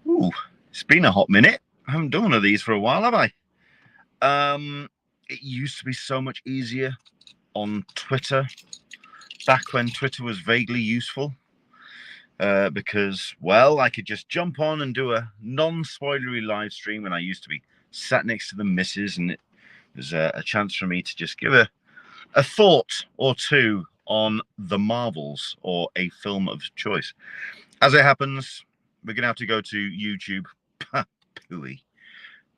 Ooh, it's been a hot minute. I haven't done one of these for a while, have I? It used to be so much easier on Twitter, back when Twitter was vaguely useful. Because, well, I could just jump on and do a non-spoilery live stream, and I used to be sat next to the missus, and it was a chance for me to just give a thought or two on the Marvels or a film of choice. As it happens, we're going to have to go to YouTube. Pooey.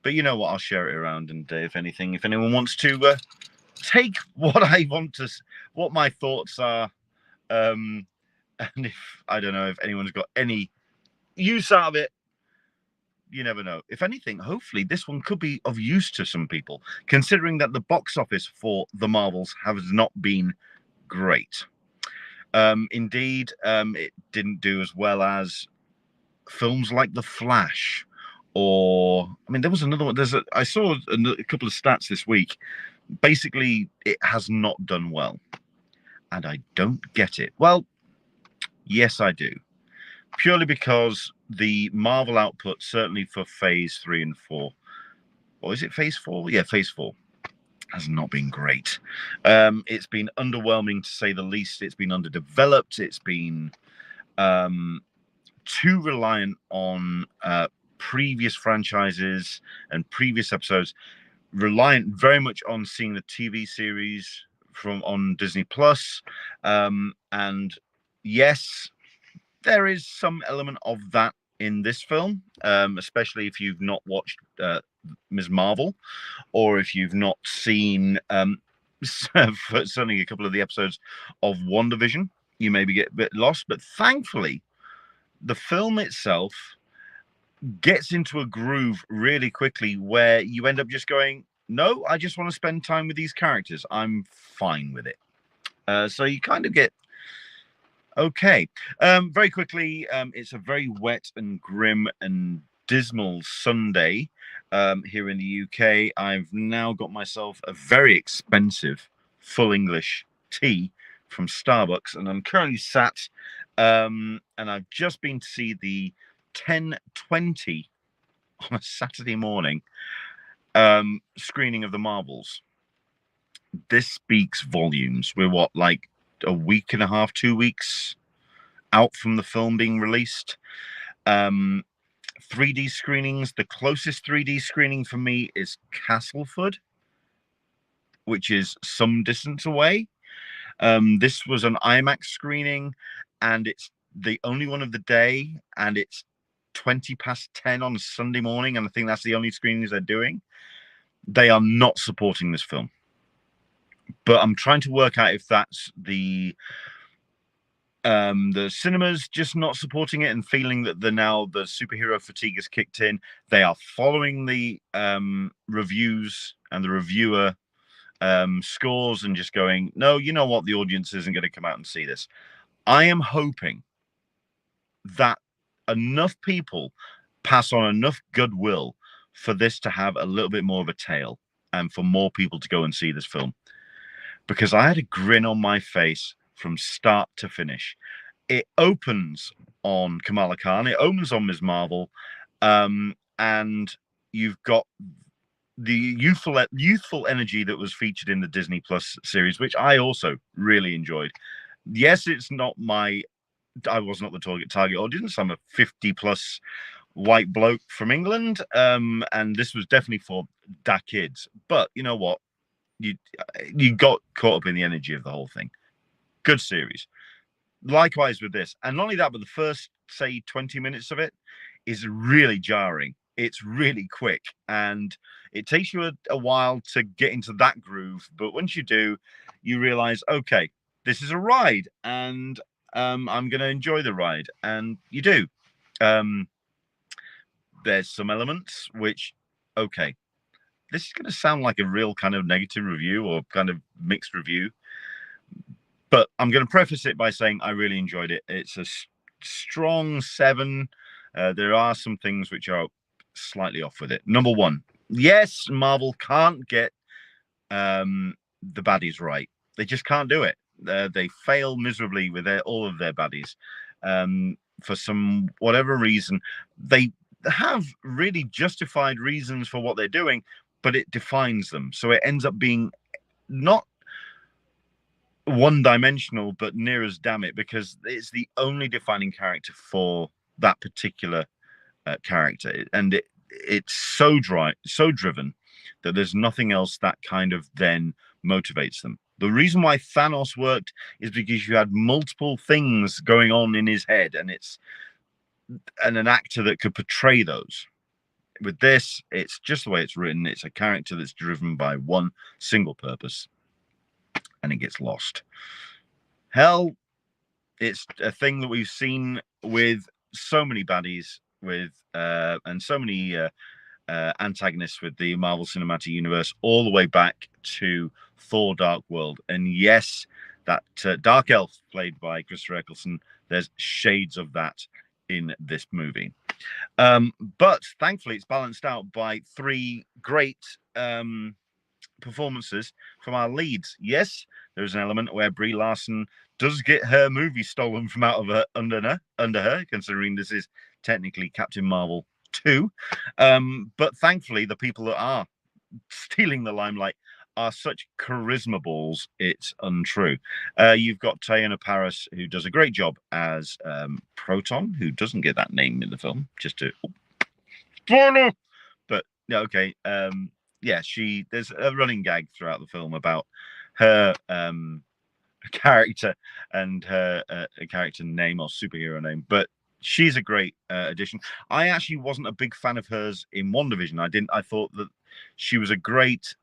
But you know what? I'll share it around, and if anyone wants to take what I want to, what my thoughts are, and if I don't know if anyone's got any use out of it, you never know. If anything, hopefully this one could be of use to some people, considering that the box office for the Marvels has not been great. Indeed, it didn't do as well as films like The Flash, or I mean, there was another one. I saw a couple of stats this week. Basically, it has not done well, and I don't get it. Well, yes, I do, purely because the Marvel output, certainly for Phase 3 and 4, or is it Phase 4? Yeah, Phase 4 has not been great. It's been underwhelming to say the least. It's been underdeveloped. It's been too reliant on previous franchises and previous episodes, reliant very much on seeing the TV series from on Disney Plus. And yes, there is some element of that in this film, especially if you've not watched Ms. Marvel, or if you've not seen certainly a couple of the episodes of WandaVision. You maybe get a bit lost, but thankfully, the film itself gets into a groove really quickly where you end up just going, no, I just want to spend time with these characters. I'm fine with it. So you kind of get okay. Very quickly, it's a very wet and grim and dismal Sunday here in the UK. I've now got myself a very expensive full English tea from Starbucks, and I'm currently sat and I've just been to see the 10:20 on a Saturday morning screening of the Marvels. This speaks volumes. We're what, like a week and a half, 2 weeks out from the film being released. 3D screenings. The closest 3D screening for me is Castleford, which is some distance away. This was an IMAX screening, and it's the only one of the day, and it's 10:20 on a Sunday morning, and I think that's the only screenings they're doing. They are not supporting this film, but I'm trying to work out if that's the cinemas just not supporting it and feeling that the superhero fatigue has kicked in. They are following the reviews and the reviewer scores and just going, no, you know what, the audience isn't going to come out and see this. I am hoping that enough people pass on enough goodwill for this to have a little bit more of a tail and for more people to go and see this film, because I had a grin on my face from start to finish. It opens on Kamala Khan, it opens on Ms. Marvel, and you've got the youthful energy that was featured in the Disney Plus series, which I also really enjoyed. Yes, it's not I was not the target audience. I'm a 50+ white bloke from England, and this was definitely for da kids. But you know what? You got caught up in the energy of the whole thing. Good series. Likewise with this, and not only that, but the first, say, 20 minutes of it is really jarring. It's really quick, and it takes you a while to get into that groove. But once you do, you realize, okay, this is a ride, and I'm going to enjoy the ride, and you do. There's some elements which, okay, this is going to sound like a real kind of negative review or kind of mixed review, but I'm going to preface it by saying I really enjoyed it. It's a strong 7. There are some things which are slightly off with it. Number one, yes, Marvel can't get the baddies right. They just can't do it. They fail miserably with all of their baddies. For some whatever reason, they have really justified reasons for what they're doing, but it defines them. So it ends up being not one-dimensional, but near as damn it, because it's the only defining character for that particular character, and it's so dry, so driven that there's nothing else that kind of then motivates them. The reason why Thanos worked is because you had multiple things going on in his head, and an actor that could portray those. With this, it's just the way it's written. It's a character that's driven by one single purpose, and it gets lost. Hell, it's a thing that we've seen with so many baddies and so many antagonists with the Marvel Cinematic Universe, all the way back to Thor: Dark World. And yes, that Dark Elf played by Christopher Eccleston, there's shades of that in this movie. But thankfully, it's balanced out by three great performances from our leads. Yes, there's an element where Brie Larson does get her movie stolen from out of her under her, considering this is technically Captain Marvel 2. But thankfully, the people that are stealing the limelight are such charisma balls, it's untrue. You've got Teyonah Parris, who does a great job as Proton, who doesn't get that name in the film, just to... But, yeah, okay. Yeah, there's a running gag throughout the film about her character and her character name or superhero name, but she's a great addition. I actually wasn't a big fan of hers in WandaVision. I thought that she was a great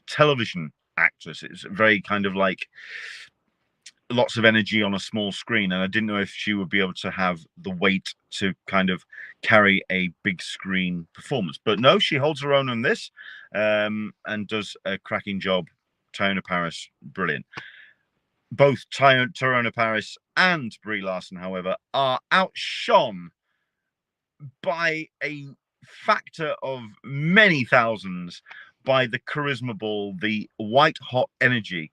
television actress. It's very kind of like lots of energy on a small screen, and I didn't know if she would be able to have the weight to kind of carry a big screen performance. But no, she holds her own on this, and does a cracking job. Teyonah Parris, brilliant. Both Teyonah Parris and Brie Larson, however, are outshone by a factor of many thousands by the charisma ball, the white hot energy,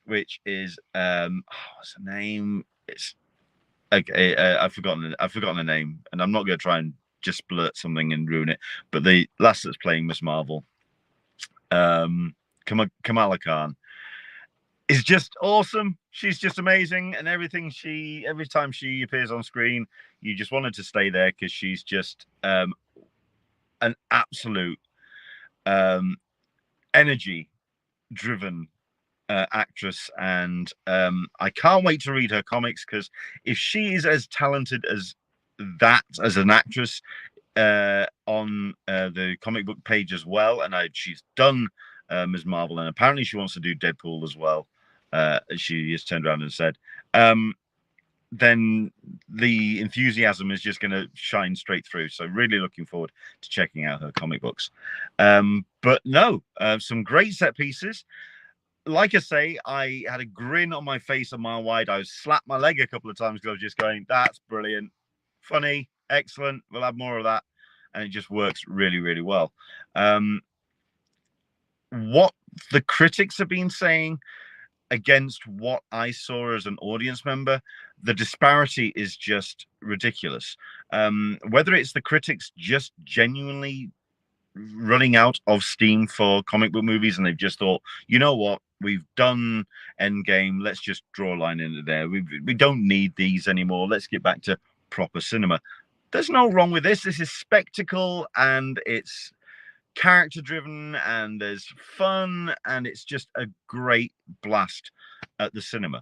which is what's the name? It's okay. I've forgotten the name, and I'm not going to try and just blurt something and ruin it. But the last that's playing Miss Marvel, Kamala Khan, is just awesome. She's just amazing, and every time she appears on screen, you just want her to stay there because she's just an absolute energy-driven actress, and I can't wait to read her comics, because if she is as talented as that as an actress on the comic book page as well, and she's done Ms. Marvel, and apparently she wants to do Deadpool as well. She just turned around and said, then the enthusiasm is just going to shine straight through. So really looking forward to checking out her comic books. But no, some great set pieces. Like I say, I had a grin on my face a mile wide. I slapped my leg a couple of times because I was just going, that's brilliant, funny, excellent. We'll have more of that. And it just works really, really well. What the critics have been saying against what I saw as an audience member, the disparity is just ridiculous. Whether it's the critics just genuinely running out of steam for comic book movies, and they've just thought, you know what, we've done Endgame, let's just draw a line into there. We don't need these anymore. Let's get back to proper cinema. There's no wrong with this. This is spectacle, and it's character driven, and there's fun, and it's just a great blast at the cinema.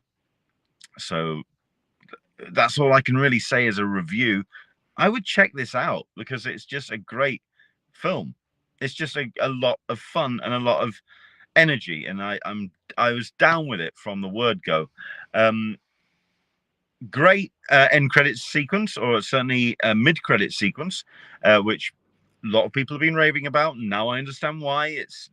So that's all I can really say as a review. I would check this out because it's just a great film. It's just a lot of fun and a lot of energy, and I was down with it from the word go. Great end credits sequence, or certainly a mid credit sequence, which a lot of people have been raving about. Now I understand why. It's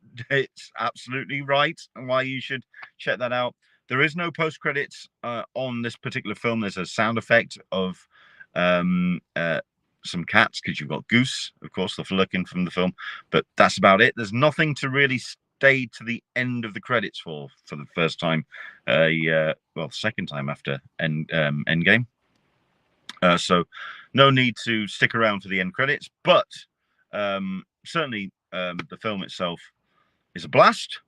absolutely right, and why you should check that out. There is no post credits on this particular film. There's a sound effect of some cats, because you've got Goose, of course, the Flerken from the film, but that's about it. There's nothing to really stay to the end of the credits for the first time, second time after Endgame. So no need to stick around for the end credits, but certainly the film itself is a blast,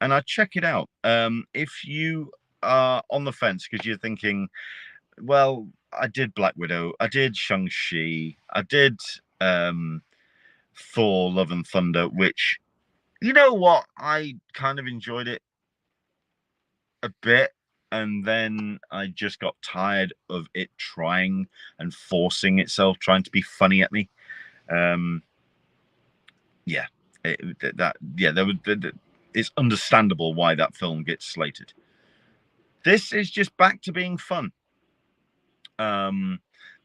and I'd check it out. If you are on the fence because you're thinking, well, I did Black Widow, I did Shang-Chi, I did Thor: Love and Thunder, which, you know what, I kind of enjoyed it a bit, and then I just got tired of it trying and forcing itself, trying to be funny at me. Yeah, it's understandable why that film gets slated. This is just back to being fun.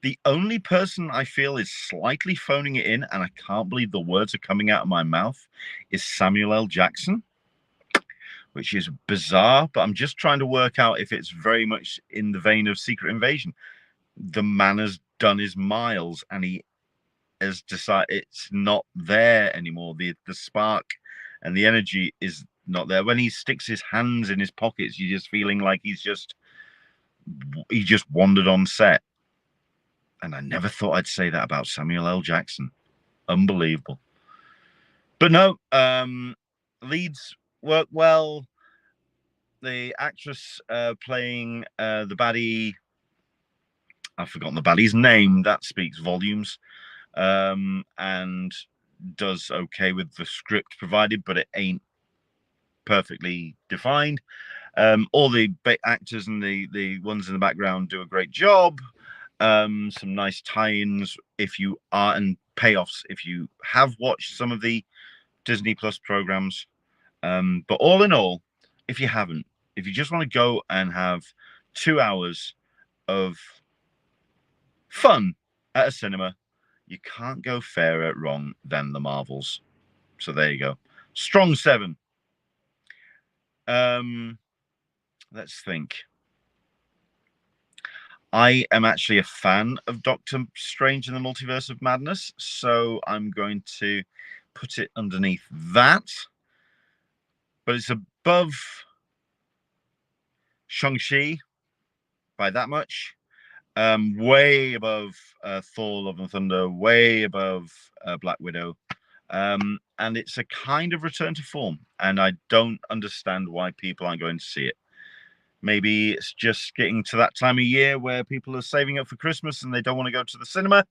The only person I feel is slightly phoning it in, and I can't believe the words are coming out of my mouth, is Samuel L. Jackson, which is bizarre, but I'm just trying to work out if it's very much in the vein of Secret Invasion. The man has done his miles, and he has decided it's not there anymore. The spark and the energy is not there. When he sticks his hands in his pockets, you're just feeling like he just wandered on set. And I never thought I'd say that about Samuel L. Jackson. Unbelievable. But no, leads work well. The actress playing the baddie, I've forgotten the baddie's name, that speaks volumes, and does okay with the script provided, but it ain't perfectly defined. All the actors and the ones in the background do a great job. Some nice tie-ins if you are, and payoffs if you have watched some of the Disney Plus programs. But all in all, if you haven't, if you just want to go and have 2 hours of fun at a cinema, you can't go fairer wrong than the Marvels. So there you go. Strong 7. Let's think. I am actually a fan of Doctor Strange in the Multiverse of Madness, so I'm going to put it underneath that. But it's above Shang-Chi by that much. Way above Thor: Love and Thunder, way above Black Widow. And it's a kind of return to form, and I don't understand why people aren't going to see it. Maybe it's just getting to that time of year where people are saving up for Christmas and they don't want to go to the cinema.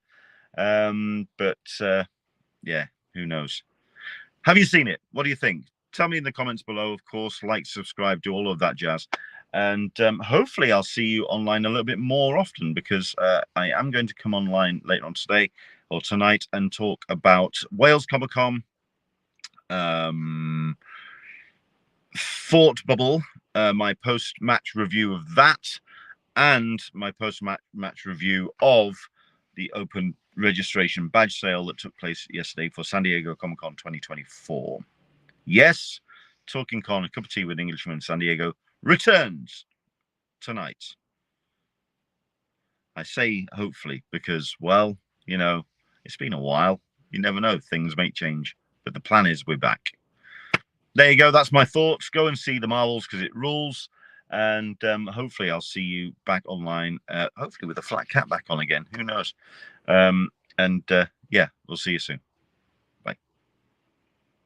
Yeah, who knows? Have you seen it? What do you think? Tell me in the comments below, of course. Like, subscribe, do all of that jazz. And hopefully I'll see you online a little bit more often, because I am going to come online later on today or tonight and talk about Wales Comic Con, Thought Bubble, my post-match review of that, and my post-match review of the open registration badge sale that took place yesterday for San Diego Comic Con 2024. Yes, Talking Con, a cup of tea with Englishman San Diego returns tonight. I say hopefully because, well, you know, it's been a while. You never know, things may change, but the plan is we're back. There you go. That's my thoughts. Go and see the Marvels because it rules. And hopefully I'll see you back online, hopefully with a flat cap back on again. Who knows? Yeah, we'll see you soon.